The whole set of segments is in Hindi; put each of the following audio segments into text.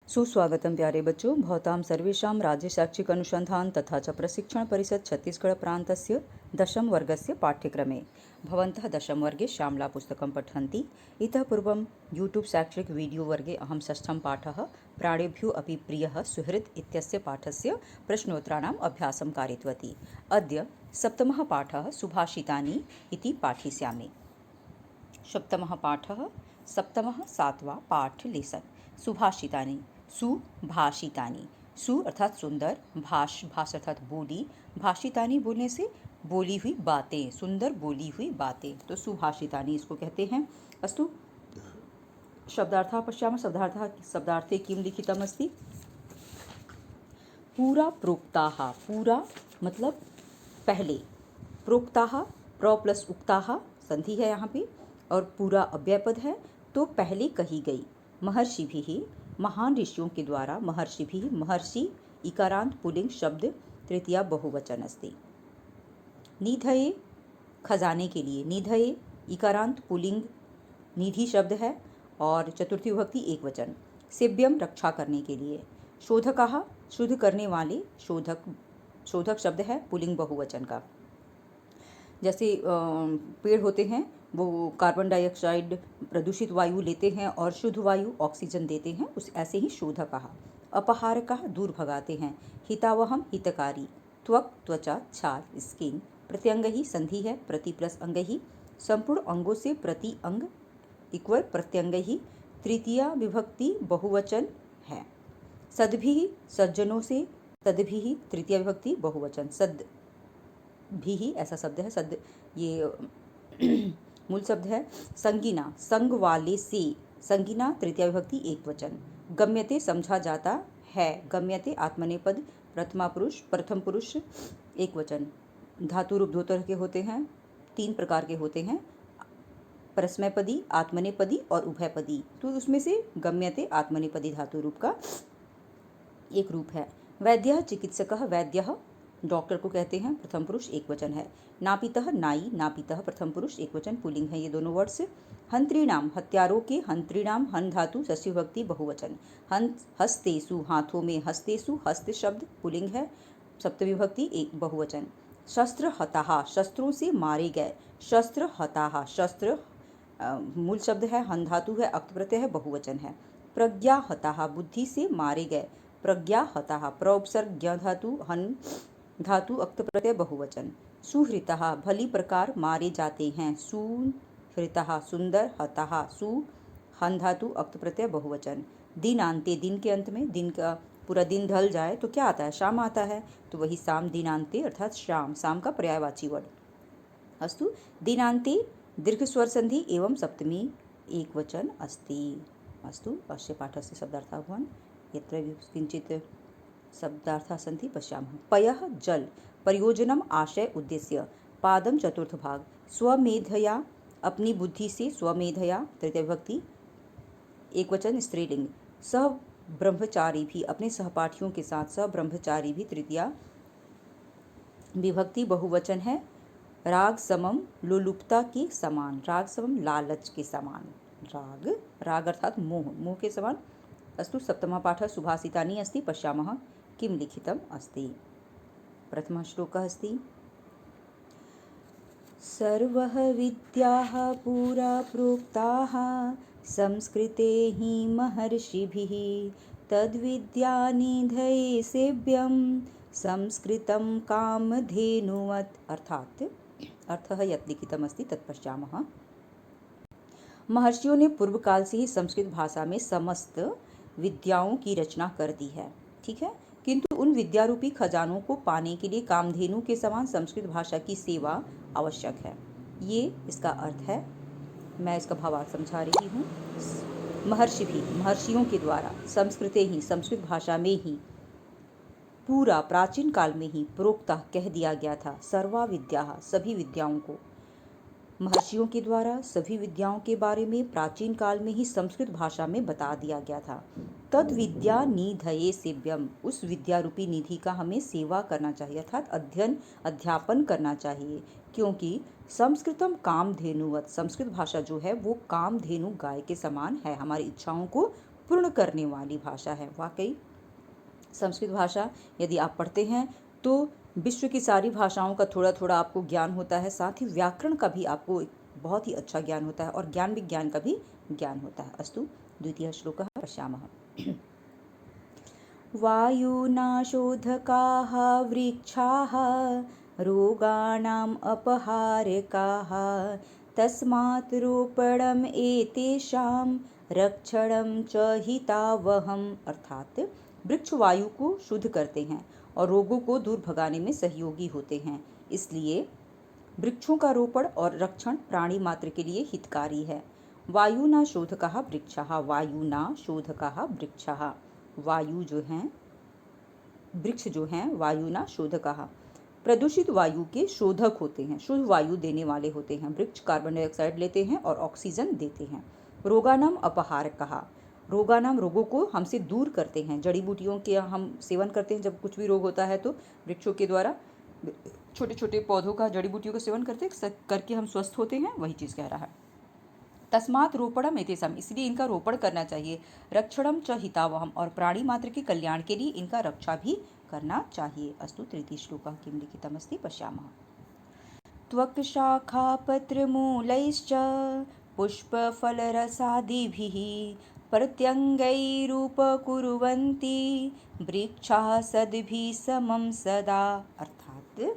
सुस्वागतम प्यारे बच्चों। भवतां सर्वेषां राज्य शैक्षिक अनुसंधान तथा च प्रशिक्षण परिषद छत्तीसगढ़ प्रान्तस्य दशम वर्गस्य पाठ्यक्रमे भवन्तः दशम वर्गे श्यामला पुस्तकं पठन्ति। इतः पूर्वं यूट्यूब शैक्षिक वीडियो वर्गे अहं षष्ठं पाठः प्राणेभ्यो अपि प्रियः सुहृत् इत्यस्य पाठस्य प्रश्नोत्तराणाम् अभ्यासं कारितवती। अद्य सप्तमः पाठः सुभाषितानि इति पाठिष्यामि। सप्तमः पाठः सप्तमः सातवां पाठ लेसन सुभाषितानि। सुभाषितानि, सु अर्थात सुंदर, भाष अर्थात बोली, भाषितानि बोलने से बोली हुई बातें, सुंदर बोली हुई बातें, तो सुभाषितानि इसको कहते हैं। अस्तु, शब्दार्थः पश्यामः। शब्दार्थे किं लिखितमस्ति? पूरा प्रोक्ताः, पूरा मतलब पहले, प्रोक्ताः प्र प्लस उक्ताः संधि है यहाँ पे, और पूरा अव्ययपद है, तो पहले कही गई। महर्षिभिः, महान ऋषियों के द्वारा, महर्षिभिः, महर्षि इकारांत पुल्लिंग शब्द, तृतीया बहुवचन अस्ति। निधये खजाने के लिए, निधये इकारांत पुल्लिंग निधि शब्द है और चतुर्थी विभक्ति एक वचन। सेव्यम रक्षा करने के लिए। शोधकाः शुद्ध करने वाले, शोधक शब्द है पुल्लिंग बहुवचन का। जैसे पेड़ होते हैं, वो कार्बन डाइऑक्साइड प्रदूषित वायु लेते हैं और शुद्ध वायु ऑक्सीजन देते हैं, उस ऐसे ही शोधकः। अपहारकः दूर भगाते हैं। हितावहम हितकारी। त्वक त्वचा, छाल स्किन। प्रत्यंगहि संधि है, प्रति प्लस अंगहि। संपूर्ण अंगों से प्रति अंग इक्वल प्रत्यंगहि, तृतीया विभक्ति बहुवचन है। सद्भिः सज्जनों से, तद्भिः तृतीया विभक्ति बहुवचन। सद भी ऐसा शब्द है, सद ये मूल शब्द है। संगीना संग वाले से, संगीना तृतीया विभक्ति एक वचन। गम्यते समझा जाता है, गम्यते आत्मनेपद प्रथम पुरुष एक वचन। धातु रूप दो तरह के होते हैं, तीन प्रकार के होते हैं, परस्मैपदी, आत्मनेपदी और उभयपदी। तो उसमें से गम्यते आत्मनेपदी धातु रूप का एक रूप है। वैद्यः चिकित्सकः, वैद्यः डॉक्टर को कहते हैं, प्रथम पुरुष एक वचन है। नापितः नाई, नापितः प्रथम पुरुष एक वचन पुल्लिंग है ये दोनों वर्ड्स। हंत्रीणाम हत्यारों के, हंत्रीणाम हन धातु षष्ठी विभक्ति बहुवचन। हस्तेसु हाथों में, हस्तेसु हस्त शब्द पुल्लिंग है, सप्तमी विभक्ति एक बहुवचन। शस्त्र हताः शस्त्रों से मारे गए, शस्त्र हताः शस्त्र मूल शब्द है, हन धातु है, अक्त प्रत्यय है, बहुवचन है। प्रज्ञा हताः बुद्धि से मारे गए, प्रज्ञा हताः प्र उपसर्ग ज्ञ धातु हन धातु अक्त प्रत्यय बहुवचन। सुहृतः भली प्रकार मारे जाते हैं, सुहृतः सुंदर, हतः सु हन धातु अक्त प्रत्यय बहुवचन। दिनांते दिन के अंत में, दिन का पूरा दिन ढल जाए तो क्या आता है? शाम आता है, तो वही शाम दिनांते अर्थात शाम, शाम का पर्यायवाची वर्ड। अस्तु, दिनांते दीर्घ स्वर संधि एवं सप्तमी एक वचन अस्ति। अस्तु, अस्य पाठस्य शब्दार्थः भवन् यत्र किञ्चित् शब्दार्थः सन्ति पश्यामः। पयः जल, प्रयोजनम आशय उद्देश्य। पादम चतुर्थ भाग। स्वमेधया अपनी बुद्धि से, स्वमेधया तृतीय विभक्ति एक वचन स्त्रीलिंग। सह ब्रह्मचारी भी, अपने सहपाठियों के साथ, सह ब्रह्मचारी भी तृतीया विभक्ति बहुवचन है। राग समम लोलुपता के समान, राग समम लालच के समान, राग अर्थात मोह, मोह के समान। अस्तु, सप्तमः पाठः सुभाषितानि अस्ति। पश्यामः किं लिखितम् अस्ति। प्रथमः श्लोकः अस्ति। सर्वः विद्याः पुरा प्रोक्ताः संस्कृते हि महर्षिभिः, तद्विद्यानिधये सेव्यं संस्कृतं कामधेनुवत्। अर्थात अर्थः यत् लिखितमस्ति तत्पश्यामः। महर्षियों ने पूर्व काल से ही संस्कृत भाषा में समस्त विद्याओं की रचना कर दी है, ठीक है, किंतु उन विद्यारूपी खजानों को पाने के लिए कामधेनु के समान संस्कृत भाषा की सेवा आवश्यक है। ये इसका अर्थ है, मैं इसका भावार्थ समझा रही हूँ। महर्षि भी, महर्षियों के द्वारा, संस्कृते ही संस्कृत भाषा में ही, पूरा प्राचीन काल में ही, प्रोक्ता कह दिया गया था, सर्वा विद्या सभी विद्याओं को, महर्षियों के द्वारा सभी विद्याओं के बारे में प्राचीन काल में ही संस्कृत भाषा में बता दिया गया था। तद विद्या निधये सेव्यम, उस विद्या रूपी निधि का हमें सेवा करना चाहिए, अर्थात अध्ययन अध्यापन करना चाहिए, क्योंकि संस्कृतम कामधेनुवत, संस्कृत भाषा जो है वो कामधेनु गाय के समान है, हमारी इच्छाओं को पूर्ण करने वाली भाषा है। वाकई संस्कृत भाषा यदि आप पढ़ते हैं तो विश्व की सारी भाषाओं का थोड़ा थोड़ा आपको ज्ञान होता है, साथ ही व्याकरण का भी आपको बहुत ही अच्छा ज्ञान होता है और ज्ञान विज्ञान का भी ज्ञान होता है। अस्तु द्वितीयः श्लोकः पश्यामः। वायुना शोधकाः वृक्षाः रोगाणाम् अपहारकाः तस्मात् रोपणम् एतेषां रक्षणं च हितावहम्। अर्थात वृक्ष वायु को शुद्ध करते हैं और रोगों को दूर भगाने में सहयोगी होते हैं, इसलिए वृक्षों का रोपण और रक्षण प्राणी मात्र के लिए हितकारी है। वायुना शोधकाः वृक्षाः, वायुना शोधकाः वृक्षाः, वायु जो हैं, वृक्ष जो हैं, वायुना शोधकाः प्रदूषित वायु के शोधक होते हैं, शुद्ध वायु देने वाले होते हैं। वृक्ष कार्बन डाइऑक्साइड लेते हैं और ऑक्सीजन देते हैं। रोगानाम अपहारकः, रोगानाम रोगों को हमसे दूर करते हैं। जड़ी बूटियों के हम सेवन करते हैं, जब कुछ भी रोग होता है तो वृक्षों के द्वारा छोटे छोटे पौधों का, जड़ी बूटियों का सेवन करके हम स्वस्थ होते हैं, वही चीज़ कह रहा है। तस्मात् रोपणम एतेषां, इसलिए इनका रोपण करना चाहिए। रक्षणम च हितावहम, और प्राणी मात्र के कल्याण के लिए इनका रक्षा भी करना चाहिए। अस्तु तृतीय श्लोकः किं लिखितमस्ति पश्यामः। त्वक् शाखापत्रमूलैश्च पुष्पफलरसादिभिः प्रत्यङ्गैरुपकुर्वन्ति वृक्षाः सद्भिः समं सदा। अर्थात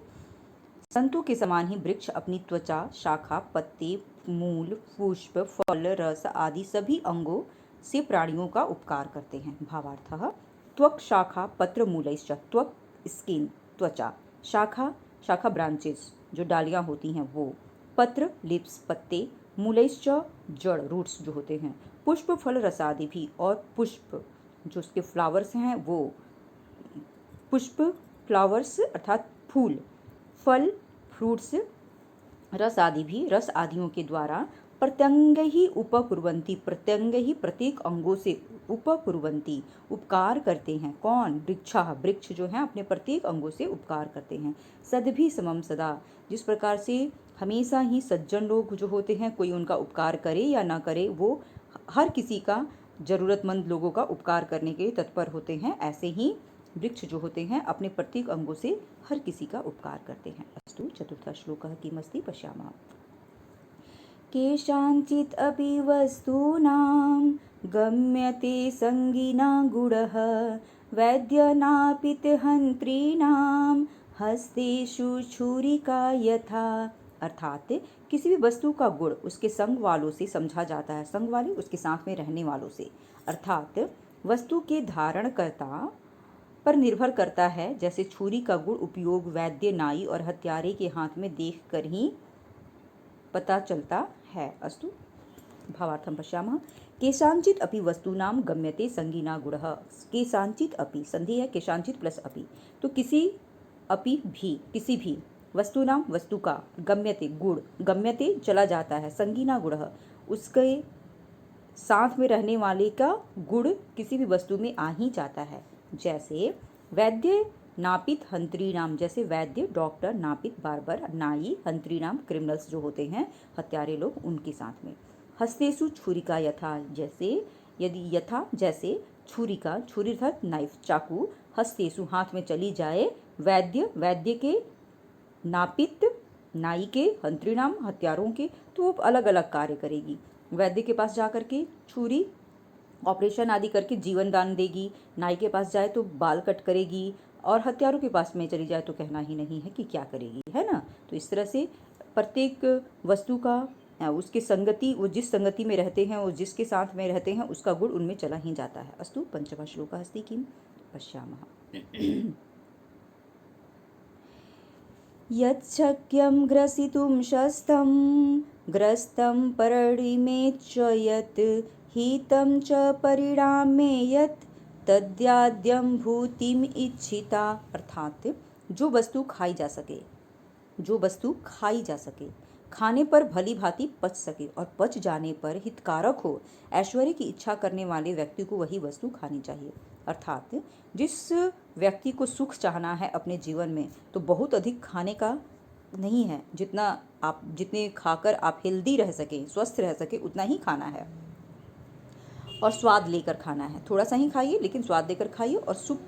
संतों के समान ही वृक्ष अपनी त्वचा, शाखा, पत्ते, मूल, पुष्प, फल, रस आदि सभी अंगों से प्राणियों का उपकार करते हैं। भावार्थः त्वक शाखा पत्र मूलैश्च, त्वक स्किन त्वचा, शाखा शाखा ब्रांचेस जो डालियाँ होती हैं वो, पत्र लिप्स पत्ते, मूलैश्च जड़ रूट्स जो होते हैं, पुष्प फल रसादि भी, और पुष्प जो उसके फ्लावर्स हैं वो, पुष्प फ्लावर्स अर्थात फूल, फल फ्रूट्स, रस आदि भी रस आदियों के द्वारा, प्रत्यंग ही उपकुर्वन्ति, प्रत्यंग ही प्रत्येक अंगों से, उपकुर्वन्ति उपकार करते हैं। कौन? वृक्षा, वृक्ष जो हैं अपने प्रत्येक अंगों से उपकार करते हैं। सद्भिः समं सदा, जिस प्रकार से हमेशा ही सज्जन लोग जो होते हैं, कोई उनका उपकार करे या ना करे, वो हर किसी का, जरूरतमंद लोगों का उपकार करने के लिए तत्पर होते हैं, ऐसे ही वृक्ष जो होते हैं अपने प्रत्येक अंगों से हर किसी का उपकार करते हैं। अस्तु चतुर्थः श्लोकः किमस्ति पश्यामः। केषाञ्चित् अपि वस्तूनां गम्यते संगिना गुणः वैद्यनापितहन्त्रीणां हस्तेषु छुरिका यथा। अर्थात किसी भी वस्तु का गुण उसके संग वालों से समझा जाता है, संग वाले उसके साथ में रहने वालों से, अर्थात वस्तु के धारणकर्ता पर निर्भर करता है। जैसे छुरी का गुण उपयोग वैद्य, नाई और हत्यारे के हाथ में देखकर ही पता चलता है। अस्तु भावार्थं पश्यामः। केषाञ्चित् अपि वस्तूनां गम्यते संगीना गुणः, केषाञ्चित् अपि संधि है, केषाञ्चित् प्लस अपि, तो किसी अपि भी, किसी भी वस्तूनां वस्तु का, गम्यते गुण, गम्यते चला जाता है, संगीना गुणः उसके साथ में रहने वाले का गुण किसी भी वस्तु में आ ही जाता है। जैसे वैद्य नापित हंत्री नाम, जैसे वैद्य डॉक्टर, नापित बार्बर, नाई, हंत्री नाम क्रिमिनल्स जो होते हैं, हत्यारे लोग, उनके साथ में। हस्तेषु छुरिका यथा, जैसे यदि यथा जैसे छुरिका, छुरी अर्थात नाइफ, चाकू, हस्तेषु हाथ में चली जाए, वैद्य वैद्य के, नापित नाई के, हंत्री नाम हत्यारों के, तो वो अलग अलग कार्य करेगी। वैद्य के पास जा कर के छुरी ऑपरेशन आदि करके जीवन दान देगी, नाई के पास जाए तो बाल कट करेगी, और हत्यारों के पास में चली जाए तो कहना ही नहीं है कि क्या करेगी, है ना। तो इस तरह से प्रत्येक वस्तु का उसके संगति, वो जिस संगति में रहते हैं, वो जिसके साथ में रहते हैं, उसका गुण उनमें चला ही जाता है। अस्तु पंचमः श्लोकः अस्ति किं पश्यामः। यच्छक्यं ग्रसितुं शस्तं ग्रस्तं परिमेच्च यत् हितं च परिणामे यत् तद्याद्यं भूतिम इच्छिता। अर्थात जो वस्तु खाई जा सके, जो वस्तु खाई जा सके, खाने पर भली भांति पच सके और पच जाने पर हितकारक हो, ऐश्वर्य की इच्छा करने वाले व्यक्ति को वही वस्तु खानी चाहिए। अर्थात जिस व्यक्ति को सुख चाहना है अपने जीवन में, तो बहुत अधिक खाने का नहीं है, जितने खाकर आप हेल्दी रह सके, स्वस्थ रह सके, उतना ही खाना है। और स्वाद लेकर खाना है। थोड़ा सा ही खाइए लेकिन स्वाद लेकर खाइए और सुख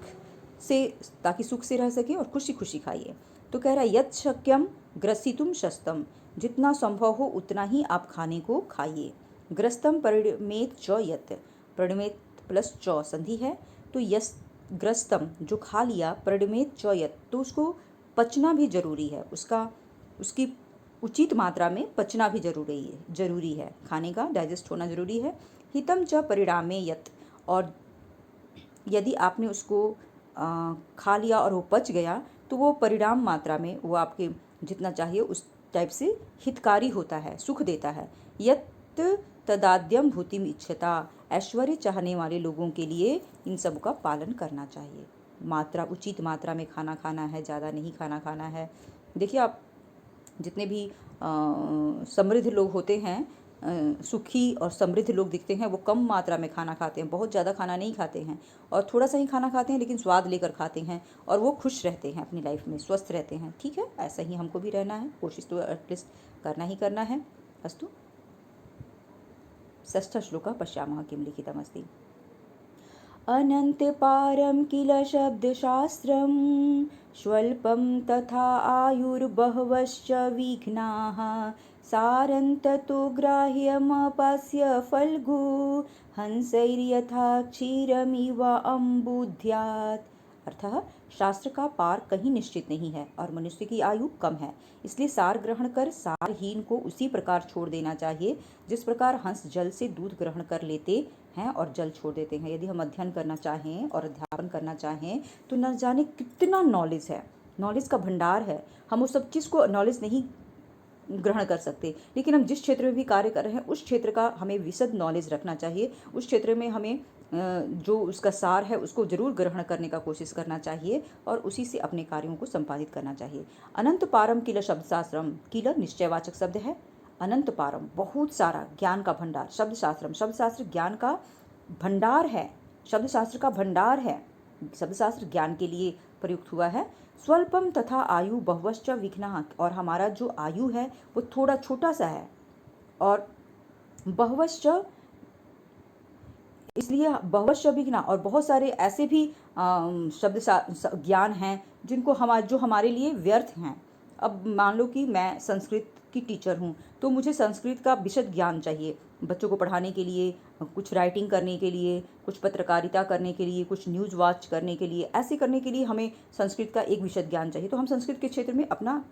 से, ताकि सुख से रह सके और खुशी खुशी खाइए। तो कह रहा है यत् शक्यम ग्रसितुम शस्तम, जितना संभव हो उतना ही आप खाने को खाइए। ग्रस्तम परिणमेत च यत्, परिणमेत प्लस च संधि है, तो यस ग्रस्तम जो खा लिया, परिणमेत च यत् तो उसको पचना भी जरूरी है, उसकी उचित मात्रा में पचना भी जरूरी है, खाने का डाइजेस्ट होना जरूरी है। हितम च परिणामे यत्, और यदि आपने उसको खा लिया और वो पच गया तो वो परिणाम मात्रा में, वो आपके जितना चाहिए उस टाइप से हितकारी होता है, सुख देता है। यत् तदाद्यम भूतिम इच्छता, ऐश्वर्य चाहने वाले लोगों के लिए इन सब का पालन करना चाहिए। मात्रा, उचित मात्रा में खाना खाना है, ज़्यादा नहीं खाना है। देखिए आप जितने भी समृद्ध लोग होते हैं, सुखी और समृद्ध लोग दिखते हैं, वो कम मात्रा में खाना खाते हैं, बहुत ज़्यादा खाना नहीं खाते हैं और थोड़ा सा ही खाना खाते हैं, लेकिन स्वाद लेकर खाते हैं और वो खुश रहते हैं, अपनी लाइफ में स्वस्थ रहते हैं। ठीक है, ऐसा ही हमको भी रहना है, कोशिश तो एटलीस्ट करना ही करना है। अस्तु। षष्ठ श्लोक पश्यामः किं लिखितमस्ति। अनन्तपारं किल शब्दशास्त्रं, स्वल्पं तथा आयुर्बहवश्च विघ्नाः, सारन्ततो ग्राह्यमपास्य फल्गु, हंसैर्यथा क्षीरमिव अम्बुध्यात्। अर्थः शास्त्र का पार कहीं निश्चित नहीं है और मनुष्य की आयु कम है, इसलिए सार ग्रहण कर सारहीन को उसी प्रकार छोड़ देना चाहिए जिस प्रकार हंस जल से दूध ग्रहण कर लेते हैं और जल छोड़ देते हैं। यदि हम अध्ययन करना चाहें और अध्यापन करना चाहें तो न जाने कितना नॉलेज है, नॉलेज का भंडार है, हम उस सब चीज़ को नॉलेज नहीं ग्रहण कर सकते, लेकिन हम जिस क्षेत्र में भी कार्य कर रहे हैं उस क्षेत्र का हमें विशद नॉलेज रखना चाहिए। उस क्षेत्र में हमें जो उसका सार है उसको जरूर ग्रहण करने का कोशिश करना चाहिए और उसी से अपने कार्यों को संपादित करना चाहिए। अनंत पारम किल शब्दशास्त्रम, किल निश्चयवाचक शब्द है, अनंत पारम बहुत सारा ज्ञान का भंडार, शब्दशास्त्रम शब्दशास्त्र ज्ञान का भंडार है, शब्दशास्त्र का भंडार है, शब्दशास्त्र ज्ञान के लिए प्रयुक्त हुआ है। स्वल्पम तथा आयु बहुवश्च विघ्नाः, और हमारा जो आयु है वो थोड़ा छोटा सा है, और बहुवश्च इसलिए बहुवश्च विघ्ना, और बहुत सारे ऐसे भी शब्द ज्ञान हैं जिनको जो हमारे लिए व्यर्थ हैं। अब मान लो कि मैं संस्कृत की टीचर हूँ तो मुझे संस्कृत का विशद ज्ञान चाहिए बच्चों को पढ़ाने के लिए, कुछ राइटिंग करने के लिए, कुछ पत्रकारिता करने के लिए, कुछ न्यूज़ वॉच करने के लिए, ऐसे करने के लिए हमें संस्कृत का एक विशद ज्ञान चाहिए, तो हम संस्कृत के क्षेत्र में अपना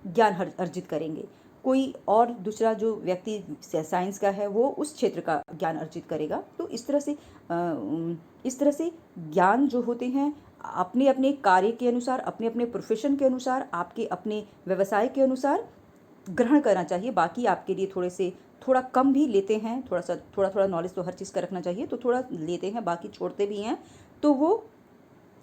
ज्ञान अर्जित करेंगे। कोई और दूसरा जो व्यक्ति साइंस का है वो उस क्षेत्र का ज्ञान अर्जित करेगा। तो इस तरह से ज्ञान जो होते हैं अपने अपने कार्य के अनुसार, अपने अपने प्रोफेशन के अनुसार, आपके अपने व्यवसाय के अनुसार ग्रहण करना चाहिए। बाकी आपके लिए थोड़ा कम भी लेते हैं, थोड़ा नॉलेज तो हर चीज़ का रखना चाहिए, तो थोड़ा लेते हैं, बाकी छोड़ते भी हैं, तो वो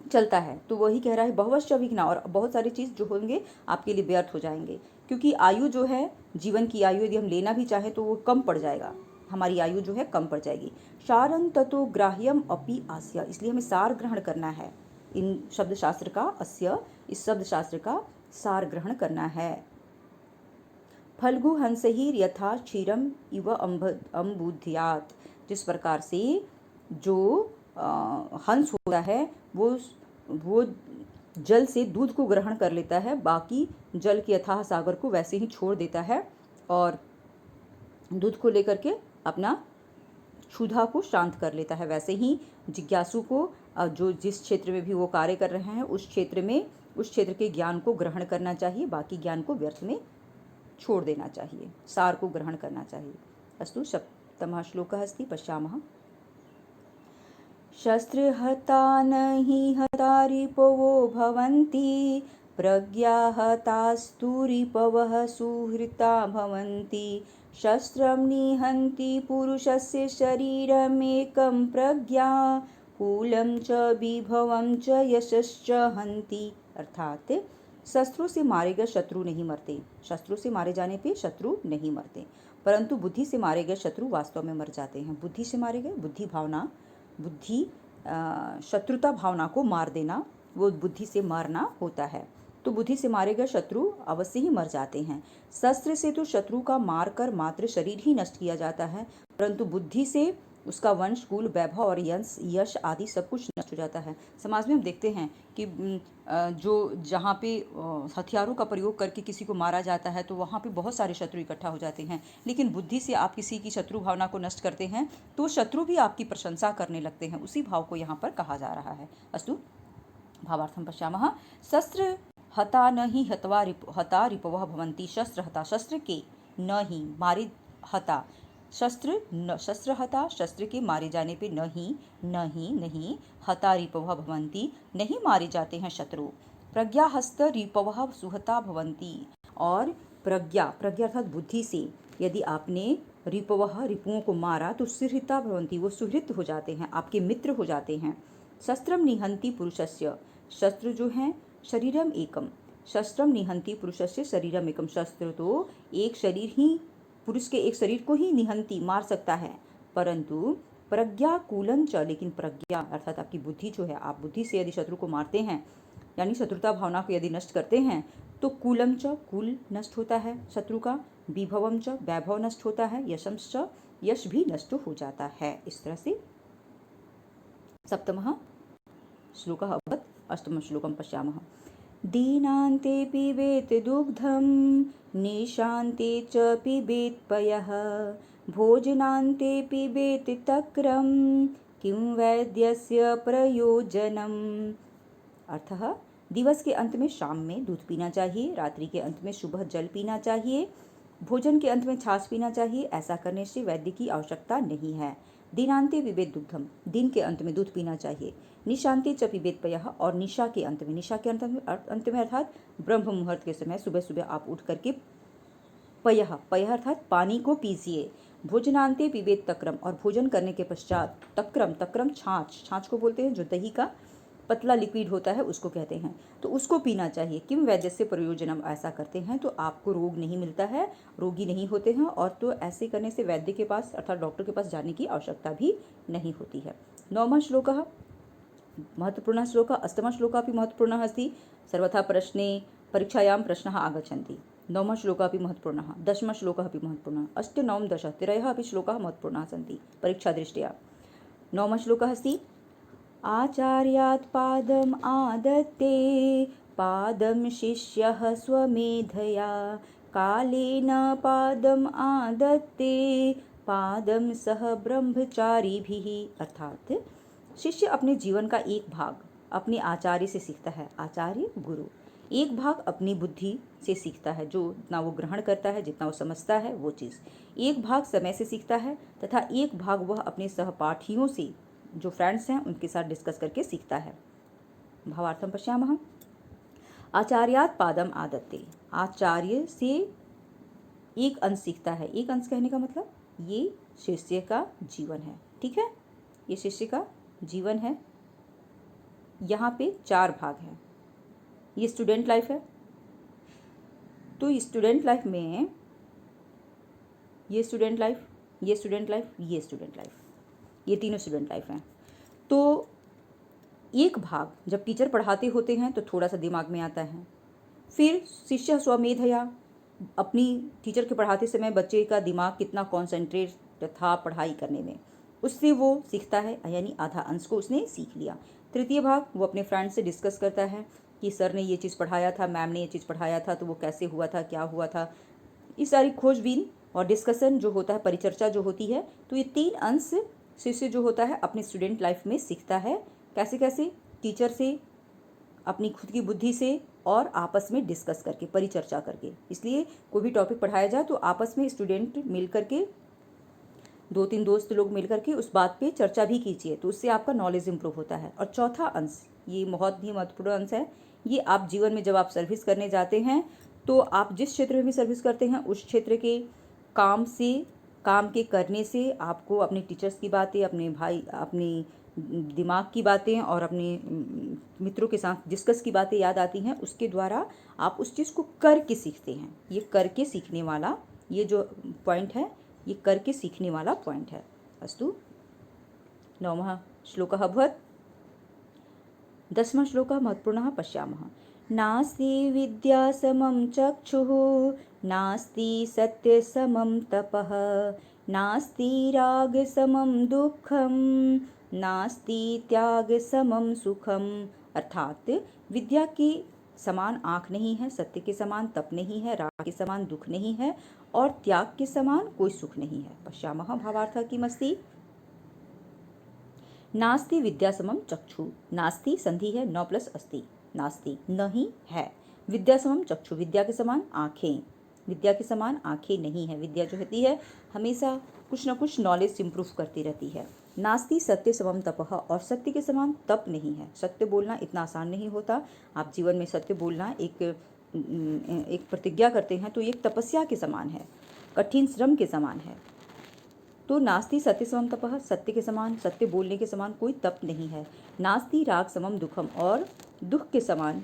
चलता है। तो वही कह रहा है बहुवश्च विघ्ना, और बहुत सारी चीज़ जो होंगे आपके लिए व्यर्थ हो जाएंगे, क्योंकि आयु जो है, जीवन की आयु यदि हम लेना भी चाहें तो वो कम पड़ जाएगा, हमारी आयु जो है कम पड़ जाएगी। सारं ततो ग्राह्यम अपि आस्य, इसलिए हमें सार ग्रहण करना है, इन शब्दशास्त्र का, अस्य इस शब्दशास्त्र का सार ग्रहण करना है। फल्गु हंसहिर यथा क्षीरम इव अम्बुध्यात्, जिस प्रकार से जो हंस होता है वो जल से दूध को ग्रहण कर लेता है, बाकी जल के अथाह सागर को वैसे ही छोड़ देता है और दूध को लेकर के अपना क्षुधा को शांत कर लेता है, वैसे ही जिज्ञासु को जो जिस क्षेत्र में भी वो कार्य कर रहे हैं उस क्षेत्र के ज्ञान को ग्रहण करना चाहिए, बाकी ज्ञान को व्यर्थ में छोड़ देना चाहिए, सार को ग्रहण करना चाहिए। अस्तु। सप्तमः श्लोकः अस्ति, पश्यामः। शस्त्रहता न हि हता रिपवो भवन्ति, प्रज्ञा हतास्तु रिपवः सुहृता भवन्ति, शस्त्रं निहन्ति पुरुषस्य शरीरमेकं प्रज्ञा, कूलं च विभवं च यशश्च हन्ति। अर्थात शस्त्रों से मारे गए शत्रु नहीं मरते, शस्त्रों से मारे जाने पे शत्रु नहीं मरते, परंतु बुद्धि से मारे गए शत्रु वास्तव में मर जाते हैं। बुद्धि से मारे गए, बुद्धि शत्रुता भावना को मार देना, वो बुद्धि से मारना होता है, तो बुद्धि से मारे गए शत्रु अवश्य ही मर जाते हैं। शस्त्र से तो शत्रु का मार कर मात्र शरीर ही नष्ट किया जाता है, परंतु बुद्धि से उसका वंश, कुल, वैभव और यश आदि सब कुछ नष्ट हो जाता है। समाज में हम देखते हैं कि जो जहाँ पे हथियारों का प्रयोग करके किसी को मारा जाता है तो वहाँ पे बहुत सारे शत्रु इकट्ठा हो जाते हैं, लेकिन बुद्धि से आप किसी की शत्रु भावना को नष्ट करते हैं तो शत्रु भी आपकी प्रशंसा करने लगते हैं। उसी भाव को यहाँ पर कहा जा रहा है। अस्तु, भावार्थं पश्यामः। शस्त्र हता न ही हता रिपवः भवन्ति। शस्त्र हता, शस्त्र के, न ही मारे, हता शस्त्र हता, शस्त्र के मारे जाने पे नहीं हता रिपवः भवन्ति, नहीं मारे जाते हैं शत्रु। प्रज्ञाहस्त रिपवः सुहता भवन्ति। और प्रज्ञा अर्थात बुद्धि से यदि आपने रिपवः रिपुओं को मारा तो सुहृता भवन्ति, वो सुहृत हो जाते हैं, आपके मित्र हो जाते हैं। शस्त्रम निहंति पुरुषस्य, शस्त्र जो हैं शरीरम एकम, शस्त्रम निहंति पुरुषस्य शरीरम एकम, शस्त्र तो एक शरीर ही, पुरुष के एक शरीर को ही निहंति मार सकता है, परंतु प्रज्ञा कूलं च, लेकिन प्रज्ञा अर्थात आपकी बुद्धि जो है, आप बुद्धि से यदि शत्रु को मारते हैं यानी शत्रुता भावना को यदि नष्ट करते हैं तो कूलम च, कुल नष्ट होता है शत्रु का, विभवम च, वैभव नष्ट होता है, यशम च, यश भी नष्ट हो जाता है। इस तरह से सप्तमः श्लोकः अभवत्। अष्टमं श्लोकं पश्यामः। दीनान्ते पिबेत् दुग्धं, निशान्ते च पिबेत् पयः, भोजनान्ते पिबेत् तक्रं, किं वैद्यस्य प्रयोजनम्। अर्थः, दिवस के अंत में शाम में दूध पीना चाहिए, रात्रि के अंत में सुबह जल पीना चाहिए, भोजन के अंत में छाछ पीना चाहिए। ऐसा करने से वैद्य की आवश्यकता नहीं है। दिनांते पिबेत दुग्धम, दिन के अंत में दूध पीना चाहिए। निशांते च पिबेत पयः, और निशा के अंत में अर्थात ब्रह्म मुहूर्त के समय सुबह सुबह आप उठ करके पयः अर्थात पानी को पीजिए। भोजनांते पिबेत तक्रम, और भोजन करने के पश्चात तक्रम छाछ को बोलते हैं, जो दही का पतला लिक्विड होता है उसको कहते हैं, तो उसको पीना चाहिए। किम वैद्यस्य प्रयोजनम, ऐसा करते हैं तो आपको रोग नहीं मिलता है, रोगी नहीं होते हैं, और तो ऐसे करने से वैद्य के पास अर्थात डॉक्टर के पास जाने की आवश्यकता भी नहीं होती है। नवमः श्लोकः महत्वपूर्णः श्लोकः। अष्टमः श्लोकः अपि महत्वपूर्णः अस्ति। सर्वथा प्रश्ने परीक्षायां प्रश्नः आगच्छन्ति। नवमः श्लोकः अपि महत्वपूर्णः, दशमः श्लोकः अपि महत्वपूर्णः, 8, 9, 10 त्रयः अपि श्लोकाः महत्वपूर्णाः सन्ति परीक्षादृष्ट्या। नवमः श्लोकः अस्ति आचार्यात् पादम् आदत्ते, पादं शिष्यः स्वमेधया, कालेन पादम् आदत्ते, पादं सह ब्रह्मचारिभिः। अर्थात शिष्य अपने जीवन का एक भाग अपने आचार्य से सीखता है, आचार्य गुरु, एक भाग अपनी बुद्धि से सीखता है, जो जितना वो ग्रहण करता है, जितना वो समझता है वो चीज़, एक भाग समय से सीखता है, तथा एक भाग वह अपने सहपाठियों से, जो फ्रेंड्स हैं उनके साथ डिस्कस करके सीखता है। भावार्थम पश्यामः। आचार्यात् पादम आदत्ते, आचार्य से एक अंश सीखता है। एक अंश कहने का मतलब ये शिष्य का जीवन है, ठीक है, ये शिष्य का जीवन है। यहाँ पे 4 भाग हैं। ये स्टूडेंट लाइफ है, तो स्टूडेंट लाइफ में ये स्टूडेंट लाइफ, ये स्टूडेंट लाइफ, ये स्टूडेंट लाइफ, ये तीनों स्टूडेंट लाइफ हैं। तो एक भाग जब टीचर पढ़ाते होते हैं तो थोड़ा सा दिमाग में आता है, फिर शिष्य स्वमेधया, अपनी टीचर के पढ़ाते समय बच्चे का दिमाग कितना कॉन्सेंट्रेट था पढ़ाई करने में, उससे वो सीखता है, यानी आधा अंश को उसने सीख लिया। तृतीय भाग वो अपने फ्रेंड से डिस्कस करता है कि सर ने ये चीज़ पढ़ाया था, मैम ने ये चीज़ पढ़ाया था, तो वो कैसे हुआ था, क्या हुआ था, ये सारी खोजबीन और डिस्कशन जो होता है, परिचर्चा जो होती है। तो ये 3 अंश शिष्य जो होता है अपनी स्टूडेंट लाइफ में सीखता है। कैसे कैसे? टीचर से, अपनी खुद की बुद्धि से, और आपस में डिस्कस करके, परिचर्चा करके। इसलिए कोई भी टॉपिक पढ़ाया जाए तो आपस में स्टूडेंट मिल करके, 2-3 दोस्त लोग मिल करके उस बात पे चर्चा भी कीजिए, तो उससे आपका नॉलेज इंप्रूव होता है। और चौथा अंश, ये बहुत ही महत्वपूर्ण अंश है, ये आप जीवन में जब आप सर्विस करने जाते हैं तो आप जिस क्षेत्र में भी सर्विस करते हैं उस क्षेत्र के काम के करने से आपको अपने टीचर्स की बातें, अपने भाई, अपने दिमाग की बातें और अपने मित्रों के साथ डिस्कस की बातें याद आती हैं। उसके द्वारा आप उस चीज़ को करके सीखते हैं। ये करके सीखने वाला, ये जो पॉइंट है, ये करके सीखने वाला पॉइंट है। अस्तु, 9वां श्लोकः अभवत्। 10वां श्लोकः महत्वपूर्णः पश्यामः। नास्ति विद्या समं चक्षुः, नास्ति सत्य समं तपः, नास्ति राग समम दुखम, नास्ति त्याग समम सुखम। अर्थात विद्या के समान आँख नहीं है, सत्य के समान तप नहीं है, राग के समान दुख नहीं है और त्याग के समान कोई सुख नहीं है। पश्यामः भावार्थः किमस्ति। नास्ति विद्या समम चक्षु, नास्ति संधि है न प्लस अस्ति, नास्ति नहीं है, विद्या समम चक्षु विद्या के समान आँखें, विद्या के समान आँखें नहीं है। विद्या जो होती है हमेशा कुछ ना कुछ नॉलेज इंप्रूव करती रहती है। नास्ति सत्य समम तपः, और सत्य के समान तप नहीं है। सत्य बोलना इतना आसान नहीं होता। आप जीवन में सत्य बोलना एक प्रतिज्ञा करते हैं तो ये एक तपस्या के समान है, कठिन श्रम के समान है। तो नास्ति सत्य समम तपः, सत्य के समान, सत्य बोलने के समान कोई तप नहीं है। नास्ति राग समम दुखम, और दुख के समान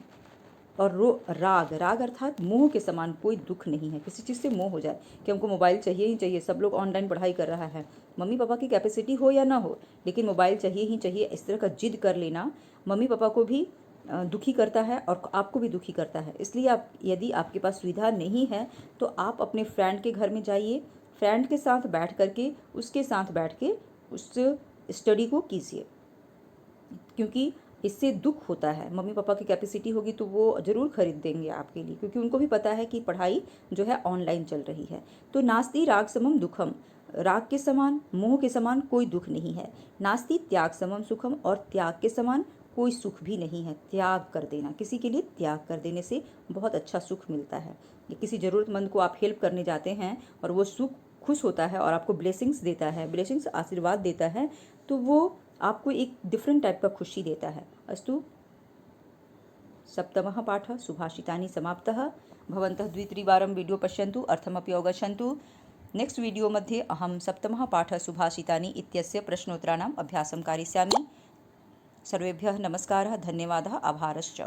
और राग अर्थात मोह के समान कोई दुख नहीं है। किसी चीज़ से मोह हो जाए कि हमको मोबाइल चाहिए ही चाहिए, सब लोग ऑनलाइन पढ़ाई कर रहा है, मम्मी पापा की कैपेसिटी हो या ना हो लेकिन मोबाइल चाहिए ही चाहिए, इस तरह का जिद कर लेना मम्मी पापा को भी दुखी करता है और आपको भी दुखी करता है। इसलिए यदि आपके पास सुविधा नहीं है तो आप अपने फ्रेंड के घर में जाइए, फ्रेंड के साथ बैठ करके उसके साथ बैठ के उस स्टडी को कीजिए, क्योंकि इससे दुख होता है। मम्मी पापा की कैपेसिटी होगी तो वो ज़रूर खरीद देंगे आपके लिए, क्योंकि उनको भी पता है कि पढ़ाई जो है ऑनलाइन चल रही है। तो नास्ति राग समम दुखम, राग के समान मोह के समान कोई दुख नहीं है। नास्ति त्याग समम सुखम, और त्याग के समान कोई सुख भी नहीं है। त्याग कर देना, किसी के लिए त्याग कर देने से बहुत अच्छा सुख मिलता है। किसी ज़रूरतमंद को आप हेल्प करने जाते हैं और वो सुख खुश होता है और आपको ब्लेसिंग्स देता है, ब्लेसिंग्स आशीर्वाद देता है, तो वो आपको एक डिफरेंट टाइप का खुशी देता है। अस्तु, सप्तमः पाठः सुभाषितानि समाप्तः। भवन्तः द्वित्रिवारं वीडियो पश्यन्तु, अर्थमपि अवगच्छन्तु। नेक्स्ट वीडियो मध्ये अहं सप्तमः पाठः सुभाषितानि इत्यस्य प्रश्नोत्तराणाम् अभ्यासं करिष्यामि। सर्वेभ्यः नमस्कारः, धन्यवादः, आभारश्च।